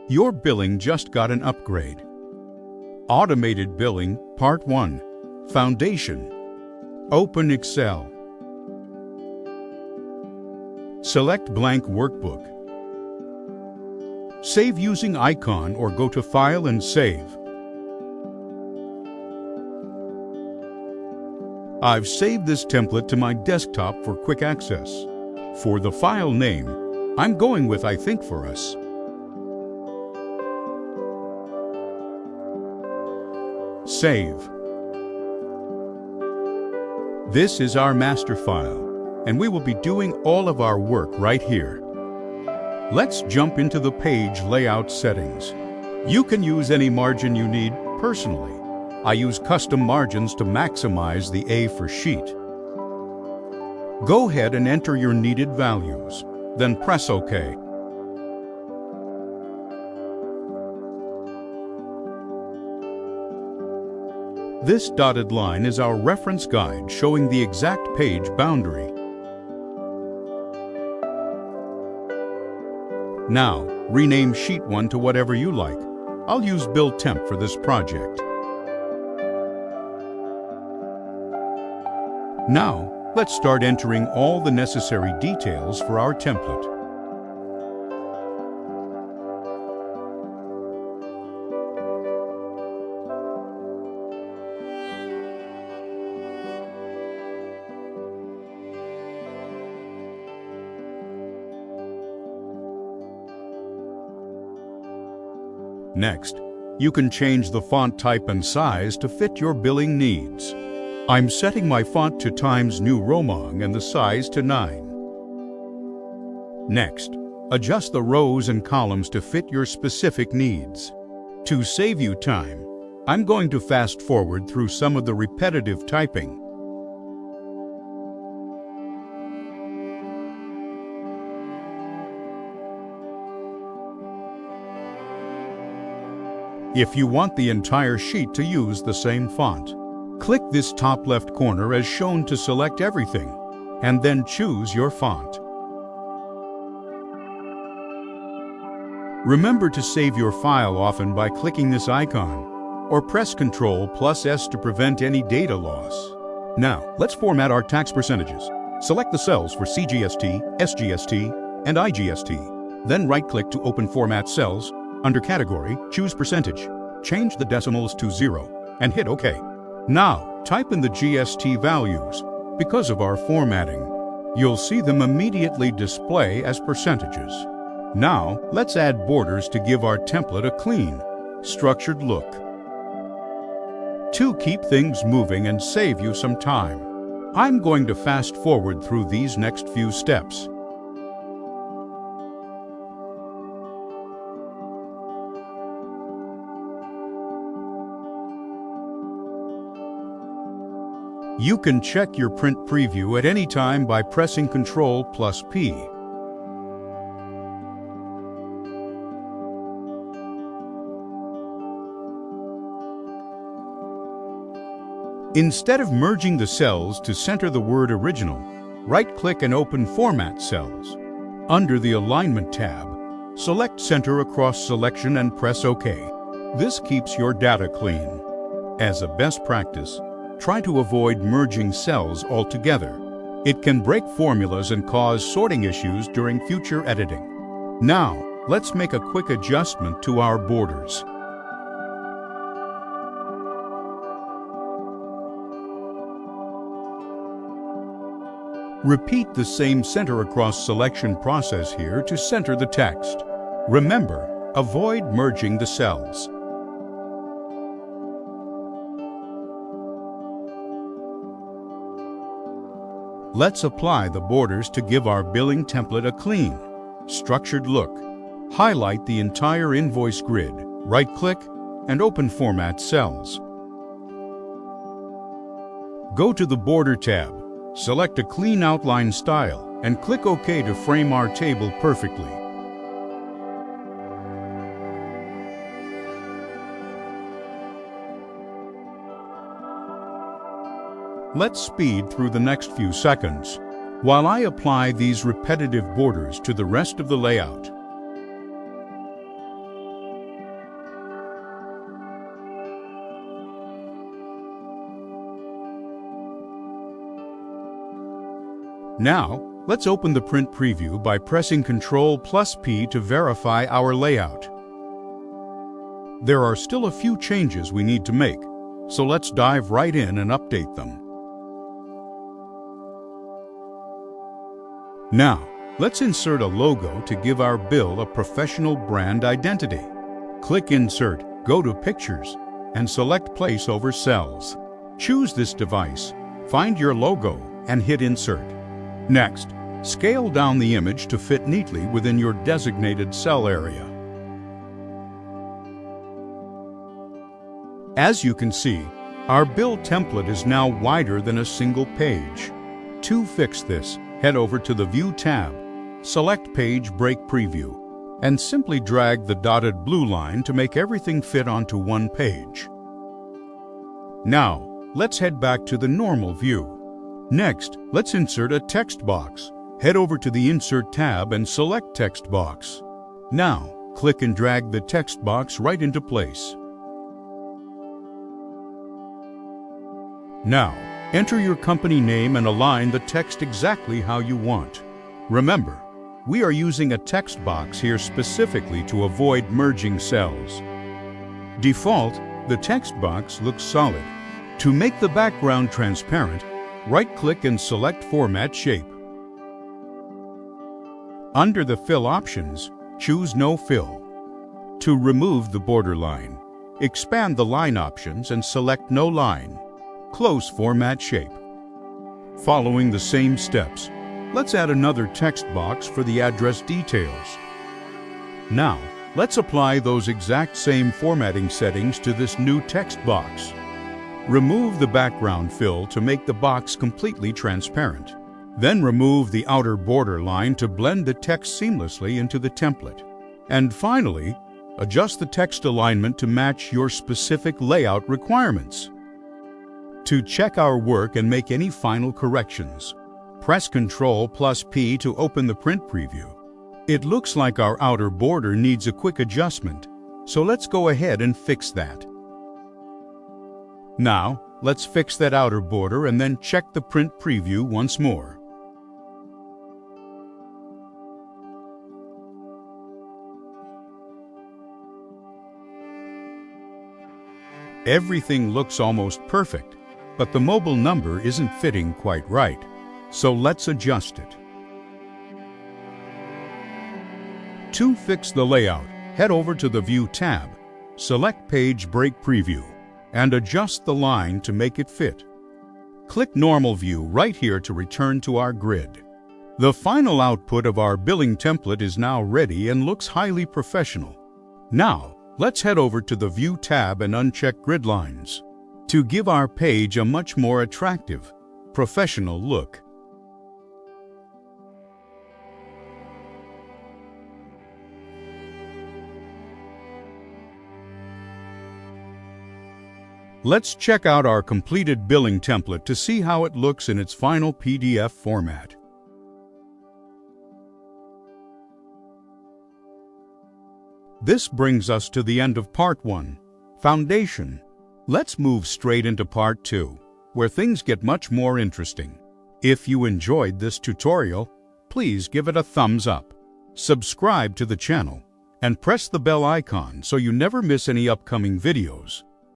Your billing just got an upgrade. Automated Billing Part 1. Foundation. Open Excel. Select Blank Workbook. Save using icon or go to File and Save. I've saved this template to my desktop for quick access. For the file name, I'm going with I Think For Us. Save. This is our master file, and we will be doing all of our work right here. Let's jump into the page layout settings. You can use any margin you need personally. I use custom margins to maximize the A for sheet. Go ahead and enter your needed values, then press OK. This dotted line is our reference guide showing the exact page boundary. Now, rename Sheet 1 to whatever you like. I'll use Bill Temp for this project. Now, let's start entering all the necessary details for our template. Next, you can change the font type and size to fit your billing needs. I'm setting my font to Times New Roman and the size to 9. Next, adjust the rows and columns to fit your specific needs. To save you time, I'm going to fast forward through some of the repetitive typing. If you want the entire sheet to use the same font, click this top left corner as shown to select everything, and then choose your font. Remember to save your file often by clicking this icon, or press Ctrl+S to prevent any data loss. Now, let's format our tax percentages. Select the cells for CGST, SGST, and IGST. Then right-click to open Format Cells. Under Category, choose Percentage. Change the decimals to 0 and hit OK. Now, type in the GST values. Because of our formatting, you'll see them immediately display as percentages. Now, let's add borders to give our template a clean, structured look. To keep things moving and save you some time, I'm going to fast forward through these next few steps. You can check your print preview at any time by pressing Ctrl+P. Instead of merging the cells to center the word Original, right-click and open Format Cells. Under the Alignment tab, select Center Across Selection and press OK. This keeps your data clean. As a best practice, try to avoid merging cells altogether. It can break formulas and cause sorting issues during future editing. Now, let's make a quick adjustment to our borders. Repeat the same center across selection process here to center the text. Remember, avoid merging the cells. Let's apply the borders to give our billing template a clean, structured look. Highlight the entire invoice grid, right-click, and open Format Cells. Go to the Border tab, select a clean outline style, and click OK to frame our table perfectly. Let's speed through the next few seconds while I apply these repetitive borders to the rest of the layout. Now, let's open the print preview by pressing Ctrl+P to verify our layout. There are still a few changes we need to make, so let's dive right in and update them. Now, let's insert a logo to give our bill a professional brand identity. Click Insert, go to Pictures, and select Place over Cells. Choose this device, find your logo, and hit Insert. Next, scale down the image to fit neatly within your designated cell area. As you can see, our bill template is now wider than a single page. To fix this, head over to the View tab, select Page Break Preview, and simply drag the dotted blue line to make everything fit onto one page. Now, let's head back to the normal view. Next, let's insert a text box. Head over to the Insert tab and select Text Box. Now, click and drag the text box right into place. Now, enter your company name and align the text exactly how you want. Remember, we are using a text box here specifically to avoid merging cells. Default, the text box looks solid. To make the background transparent, right-click and select Format Shape. Under the Fill options, choose No Fill. To remove the borderline, expand the line options and select No Line. Close Format Shape. Following the same steps, let's add another text box for the address details. Now, let's apply those exact same formatting settings to this new text box. Remove the background fill to make the box completely transparent. Then remove the outer border line to blend the text seamlessly into the template. And finally, adjust the text alignment to match your specific layout requirements. To check our work and make any final corrections, press Ctrl+P to open the print preview. It looks like our outer border needs a quick adjustment, so let's go ahead and fix that. Now, let's fix that outer border and then check the print preview once more. Everything looks almost perfect, but the mobile number isn't fitting quite right, so let's adjust it. To fix the layout, head over to the View tab, select Page Break Preview, and adjust the line to make it fit. Click Normal View right here to return to our grid. The final output of our billing template is now ready and looks highly professional. Now, let's head over to the View tab and uncheck Grid Lines to give our page a much more attractive, professional look. Let's check out our completed billing template to see how it looks in its final PDF format. This brings us to the end of Part 1, Foundation. Let's move straight into Part 2, where things get much more interesting. If you enjoyed this tutorial, please give it a thumbs up, subscribe to the channel, and press the bell icon so you never miss any upcoming videos.